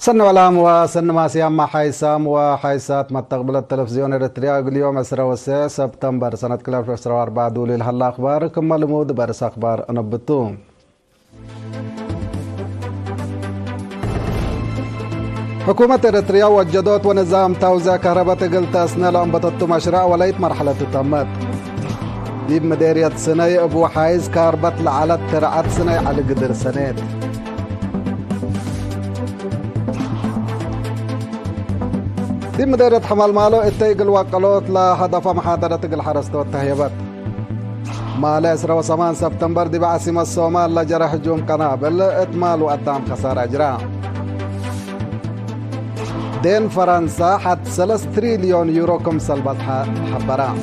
سن علام وسن ماسيام مع حيسام وحيسات ما تقبل التلفزيون الاريتريا اليوم 10 سبتمبر سنة 2004 دولي الهلا أخبار كما لمود برس أخبار أنبتوم حكومة إريتريا وجدت ونظام توزيع كهرباء قلت أسنى لأنبتت مشروع وليت مرحلة تمت ديب مديرية سنة أبو حايز كهرباء لعلت ترعت سنة على قدر سنة دي مديرية حمال مالو اتيقل وقلوت لهدف محاضرة الحرستو التهيبات مالي 10 سبتمبر دي بعاصمة الصومال لجرح هجوم قنابل اتمال وقدام خسارة اجراء دين فرنسا حد 3 تريليون يورو كمسل بطحة حبرا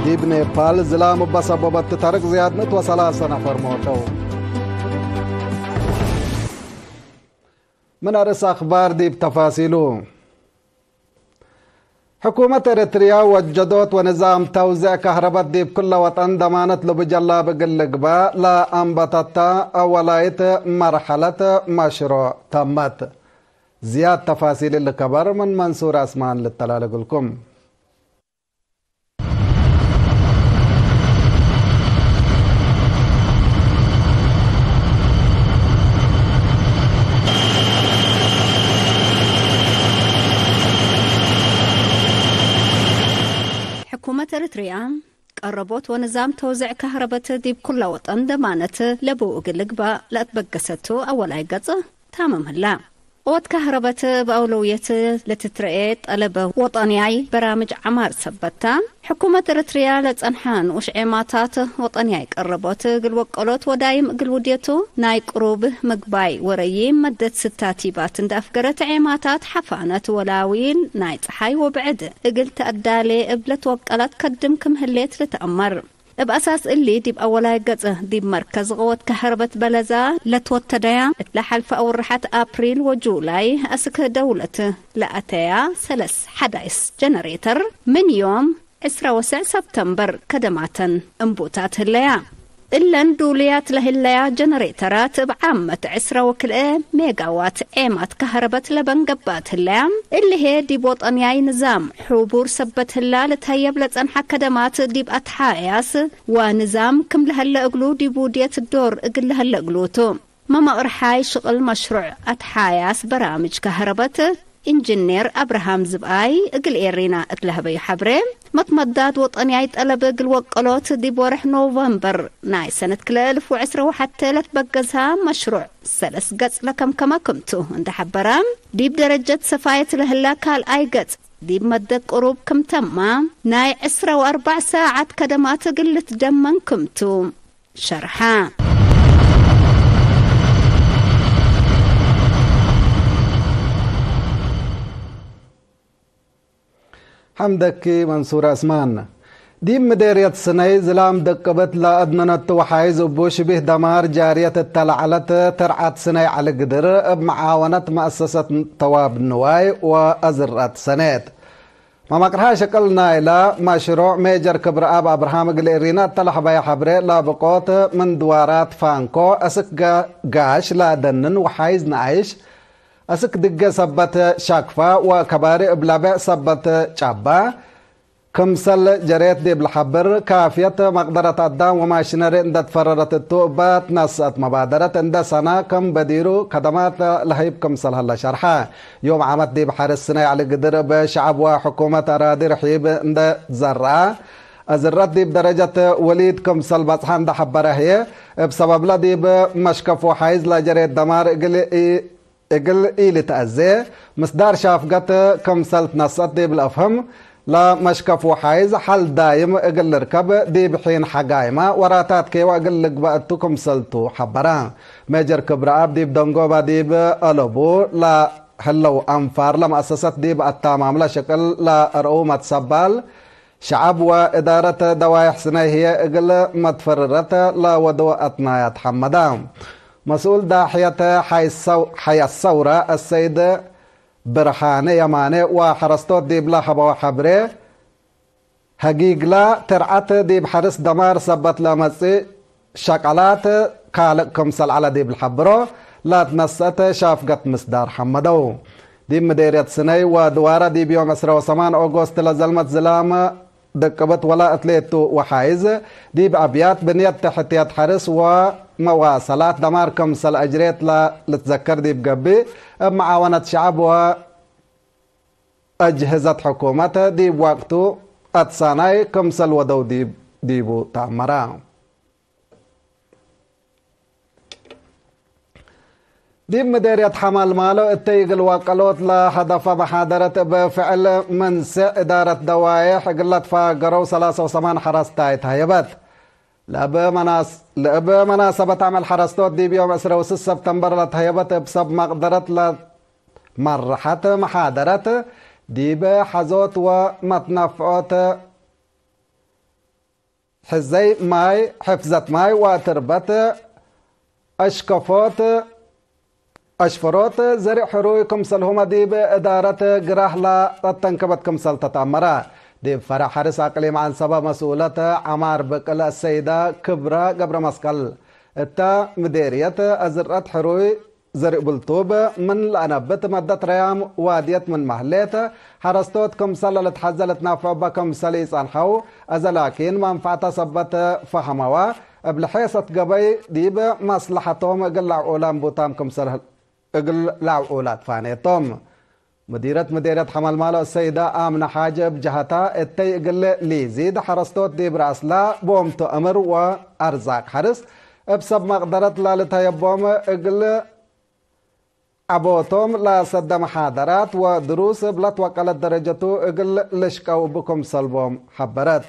دي بنيبال زلام بسببت ترك زيادة و3 نفر موتو من أرس أخبار دي بتفاصيله حكومة إريتريا وجدت ونظام توزيع كهرباء دي بكل وطن ضمانت لبجلا بقلقبا لا أنبتت أولايت مرحلة مشروع تمت زياد تفاصيل الكبر من منصور أسمان للتلالق لكم حكومة إريتريا قربت ونظام توزيع كهرباء دي بكل وطن ضمانت لبو قلقبا لا تبقسته أول أي قصة تمام هلا قوات كهرباء بأولوية لتترقى طلب وطنياي برامج عمار سبتا حكومة إريتريا لتنحان وشعيماتات وطنياي قربت قل وقلوت ودايم قل وديتو ناي قروب مقباي وريم مدت 6 تيبات اندافقرت عيماتات حفانت ولاوين ناي تحاي وبعد قل تأدالي قبلت وقلت كدمكم هليت لتأمر بأساس اللي دي بأولاي قصة دي بمركز قوات كهرباء بلزا لتوتدايا اتلحلف أورحات أبريل وجولاي أسك دولة لأتايا 3 جنريتر من يوم 19 سبتمبر كدماتا انبوتات هليا إلا ندوليات لهليا جنريترات بعامة 10 ميجاوات ايمات كهرباء لبنقبات هليا اللي هي دي بوطنياي نظام حبور سبت هلا لتهيب لتنحى كدمات دي بأتحاياس ونظام كم لهلا اقلو دي بودية الدور اقل لهلا اقلوتو ماما ارحاي شغل مشروع أتحاياس برامج كهرباء إنجنير أبراهام زباي اقل إيرينا اتلهبي حبري متمداد وطنياي طلب اقل وقلوت دي بورح نوفمبر ناي سنة 2010 وحتى لتبقزها مشروع 3 قص لكم كما كمتو عند حبرام دي بدرجة سفاية لهلا كال اي قص دي بمدة قروب كم تمام ناي 4 ساعات كدمات قلت دمن كمتو شرحان حمدك منصور أسمان دي مديرية سني زلام دقبت لا أدننت وحايز وبوش به دمار جارية التلعلت ترعت سني على قدر بمعاونة مؤسسة طواب النواي وأزرات سنات ما مقرها شكلنا إلى مشروع ميجر كبر أب أبراهام قليرينا تلح بيا حبري لا بقوت من دوارات فانكو أسك قاش لا دنن وحايز نعيش أسك دقة سبت شاكفا وكباري بلابع سبت شابا كمسل جريت دي بالحبر كافية مقدرة الدام وماشينري اندت فررت التوبات نصت مبادرة اند سنة كم بديرو خدمات لهيب كمسل هلا شرحا يوم عمت دي بحر السنة على قدر بشعب وحكومة أراضي رحيب اند زرع أزرت دي بدرجة وليد كمسل بصحان ده حبره هي بسبب لا دي بمشكف وحايز لا جريت دمار اقل إيلي تأزي مصدار شافقت كم سلت نصت دي بالأفهم لا مشكف وحايز حل دايم اقل ركب دي بحين حقايمة وراتات كي واقل لقبأتو كم سلتو حبران ميجر كبراب دي بدنقوبة دي بألبو لا هلو أنفار لمؤسسات دي بأتامام لا شكل لا أرؤومة سبال شعب وإدارة دوايح سنة هي اقل متفررة لا ودو أتنايات حمدان مسؤول داحية حي الثورة السيد برهاني يماني وحرستوت دي بلا حبا وحبري هقيق لا ترعت دي بحرس دمار سبت لمسي شاكالات كالق كمسل على ديب الحبرو لا تنسأت شافقت مصدار حمدو دي مديرية سني ودوارة دي بيوم 28 أغسطس لزلمت زلام دقبت ولا أتليتو وحايز دي بأبيات بنية تحتيات حرس ومواصلات دمار كمسل أجريت لتذكر دي بقبي معاونة شعب وأجهزة حكومة دي بوقتو أتصاناي كمسل ودو ديبو تعمران دي مديرية حمال مالو التيقل وقلوت لهدف محاضرة بفعل منسع إدارة دوايح قلت فاقروا 83 حرستايت هيبت لأب مناسبة عمل حرستوت دي بيوم 26 سبتمبر لتهيبت بسب مقدرة لمرحة محاضرة دي بحزوت ومتنفعوت حزي ماي حفظت ماي وتربت أشكفوت أشفروت زرع حروي كمسل هما دي بإدارة قراح لا تنكبت كمسل تتأمرا دي فرح حرس أقليم عن سبب مسؤولة عمار بقل السيدة كبرى قبر مسقل التا مديرية أزرت حروي زرع بلطوب من الأنبت مدت ريام وادية من محليت حرستوت كمسل لتحزلت نافع بكمسل يصنحو أزلاكين منفعة صبت فهموا بلحيصة قبي دي بمصلحتهم قلع أولام بوتام كمسل اقل لاو اولاد فانيتوم مديرة حمل مالو السيدة آمنة حاجب جهتا التي اقل ليزيد حرستوت دي براسلا بومتو امر وارزاق حرس بسب مقدرة لالتها يبوم اقل عبوتوم لا سد محاضرات ودروس بلت وقلت درجتو اقل لشكو بكم سلبوم حبرت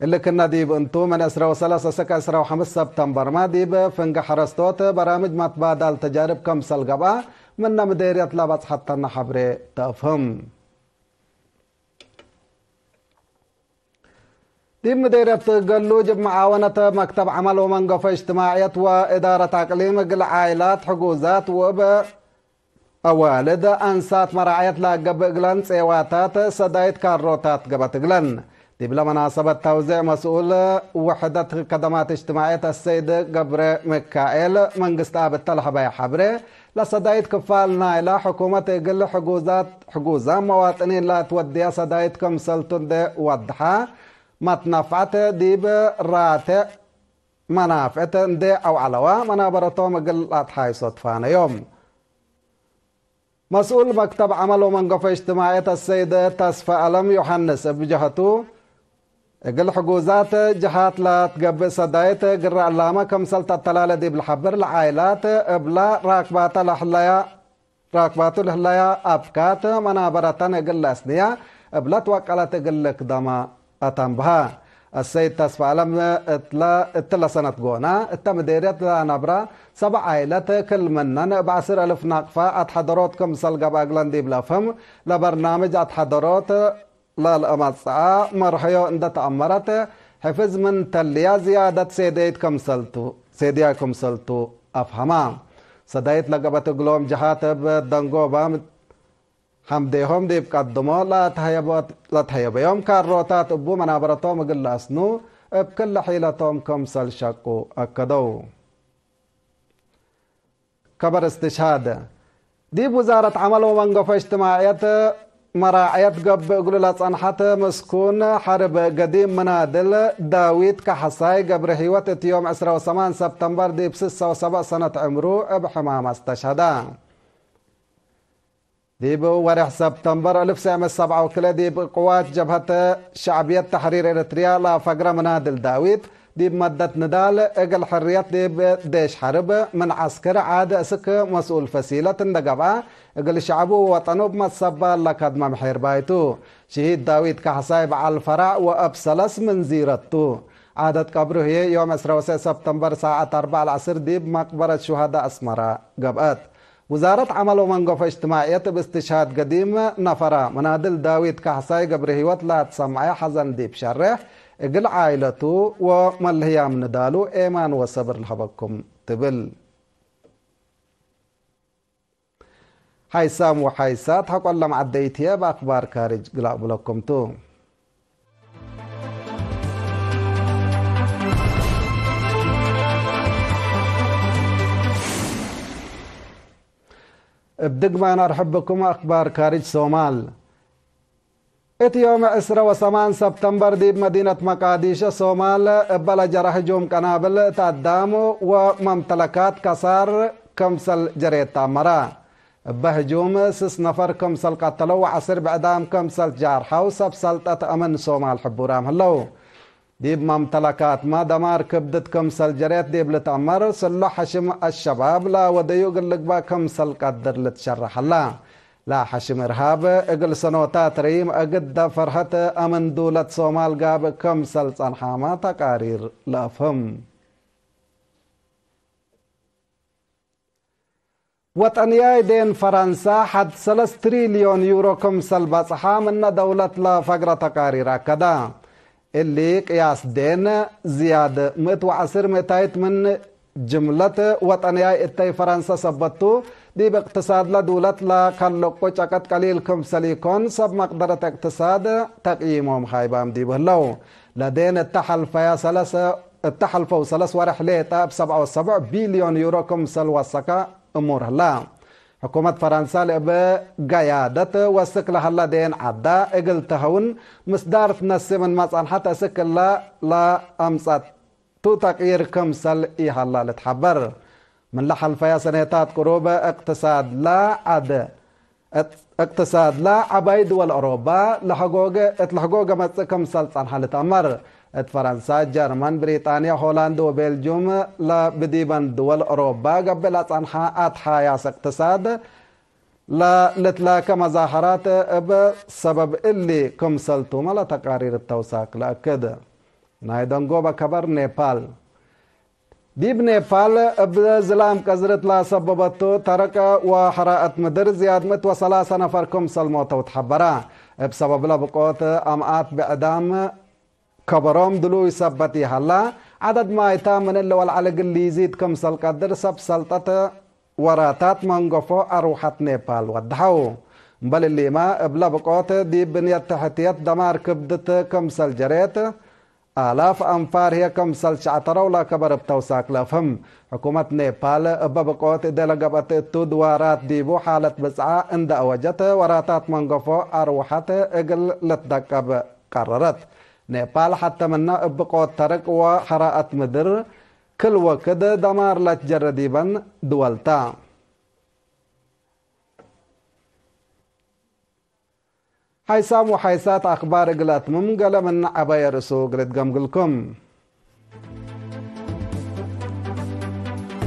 اللي كنا ديب انتو من 13 سبتمبر ما ديب فنق حرستوت برامج متبادل تجارب كم سلقبا من مديرية لابس حتى نحبري تفهم ديب مديرية قلوج بمعاونة مكتب عمل ومنقف اجتماعية وإدارة عقليم قل عائلات حقوزات وب أوالد أنسات مراعية لاقب قلن سيواتات سدايت كاروتات قبت قلن دي بلا مناسبة توزيع مسؤول وحدة خدمات اجتماعية السيد قبر مكائل من قسطاب التلحبة حبري لصدايد كفال نايلة حكومة يقل حقوزة مواطنين لا توديها صدايد كمسلتون دي وضحا متنفعت دي براتع منافعت دي او علوة منابرتهم قل أضحاي صدفان يوم مسؤول مكتب عمل ومنقف اجتماعية السيد تصفى ألم يوحنس بجهته قل حقوزات جهات لا تقبل صدايت قرر علامة كمسلت التلالة دي بالحبر العائلات بلا راكبات الهلايا أبكات منابرتان قل أسنية بلا توقلت قل قدما أتنبها السيد تصفى ألم اتلا سنة قونا التمديرية نبرا 7 عائلات كل منن ب10,000 ناقفة اتحضروت كمسل قبا قلن دي بلا فهم لبرنامج اتحضروت للأمصعة مرحيو عند تأمرت حفظ من تليا زيادة سيديا كمسلتو أفهما صدايت لقبت قلوم جهات بدنقوبا حمديهم دي بقدمو لا تهيب يوم كاروتات ابو منابرتهم قل أسنو بكل حيلتهم كمسل شقو أكدو كبر استشهاد دي وزارة عمل ومنقف اجتماعية مراعية قب يقولوا لا صنحت مسكون حرب قديم منادل داويد كحصاي قبر هيوت يوم 28 سبتمبر دي ب6 سنة عمرو بحمام استشهدا دي بورح سبتمبر 1907 وكلا دي بقوات جبهة شعبية تحرير إريتريا لا فقرة منادل داويد دي بمدة نضال اقل حريات دي بديش حرب من عسكر عاد اسك مسؤول فسيلة اندقبا اقل شعبو وطنو بمتصبا لكاد ممحير بايتو شهيد داويد كحصايب على الفرع وابسلس من زيرتو عادة قبره هي يوم 19 سبتمبر ساعة 4 العصر دي بمقبرة شهداء اسمرا قبقات وزارة عمل ومنقف اجتماعية باستشهاد قديم نفرا منادل داويد كحصاي قبره وطلع تسمعي حزن دي بشرح اقل عائلته وملهيا من دالو ايمان وصبر لحبكم تبل حيسام وحيسات حق الله معديتيا باخبار كارج قلاب لكم تو بدق ما نرحب بكم أخبار خارج صومال. يوم 28 سبتمبر دي بمدينة مقاديش صومال بلا جرح هجوم قنابل تقدام وممتلكات كسار كمسل جريت تامرا بهجوم 6 نفر كمسل قتلوا وعصر بعدام كمسل جارحة وسبسلطة أمن صومال حبورام هلو ديب ممتلكات ما دمار كبدت كمسل جريت ديب لتأمر سلو حشم الشباب لا وديو قلق با كمسل قدر لتشرح الله لا حشم إرهاب اقل سنوتات ريم اقد فرحة أمن دولة صومال قاب كمسل صنحاما تقارير لأفهم وطنياي دين فرنسا حد 3 تريليون يورو كمسل بصحا من دولة لا فقرة تقارير كدا اللي قياس دين زيادة 110 متايت من جملة وطنياي اتاي فرنسا سبتو دي باقتصاد لا دولة لا كاللقو چاقت قليل كمسل يكون سب مقدرة اقتصاد تقييمهم خايبام دي بهلو لدين التحلفو 3 ورح ليتا ب 77 بليون يورو كمسل وسكا امور هلا حكومة فرنسا لأبا قيادة وسكلا هلا دين عدا اقل تهون مصدار تنسي من مصان حتى سكلا لا امسات تو تقيير كمسل ايه هلا لتحبر من لحل فيا سنتات قروبة اقتصاد لا عبايد والأوروبا لحقوقة مسكم سلطان حالة أمر فرنسا جرمان بريطانيا هولندا وبلجيوم لا بديبان دول أوروبا قبل أصنحا أتحاياس اقتصاد لا لتلاك مظاهرات بسبب اللي كم سلطوما لا تقارير التوساق لأكد نايدن قوبة كبر نيبال ديب نيبال بزلام كزرت لا سببتو ترك وحراءة مدر زياد 103 نفر كمسل موت وتحبرا بسبب لبقوت أمعات بأدام كبرام دلو يثبتي هلا عدد ما يتام من اللي والعلق اللي يزيد كمسل قدر سب سلطة وراتات منقفو أروحة نيبال ودحو بل اللي ما بلا بقوت ديب بنية تحتيات دمار كبدت كمسل جريت آلاف أنفار هي كمسل شعترا ولا كبر بتوساك لفهم حكومة نيبال ببقوت دلقبت التدوارات ديبو حالة بسعى عند أوجت وراتات منقفو أروحة اقل لتدقب قررت نيبال حتى منا بقوت ترك وحراءة مدر كل وكد دمار لتجرديبا دولتا حيسام وحيسات أخبار قلت ممقلة من عباية رسو قلت قمقلكم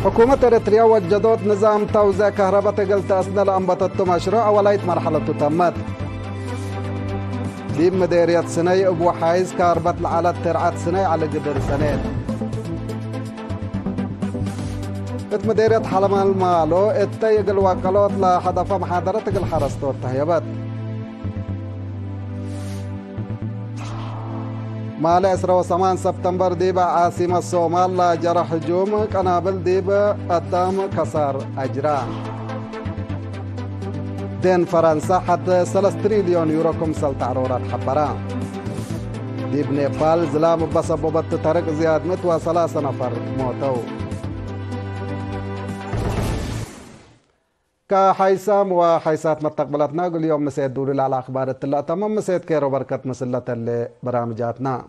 حكومة إريتريا وجدت نظام توزيع كهرباء قلت أسنى لأنبتت مشروع ولايت مرحلة تمت ديب مديرية سني أبو حايز كهرباء العالات ترعات سني على قدر سنين مديرية حلمان المالو اتيق الوكالات لحدفة محاضرة الحرستو التهيبات مالي 28 سبتمبر ديبا عاصمة الصومال لا جرح هجوم قنابل ديبا قدام كسار أجرا دين فرنسا حتى 3 تريليون يورو كمسل تعرورات حبرا ديب نيبال زلام بسببت ترك زياد 103 نفر موتو كحيسام وحيسات مستقبلاتنا كل يوم مسيد دوري على أخبار التلا تمام مسيد كيرو بركة مسلة اللي برامجاتنا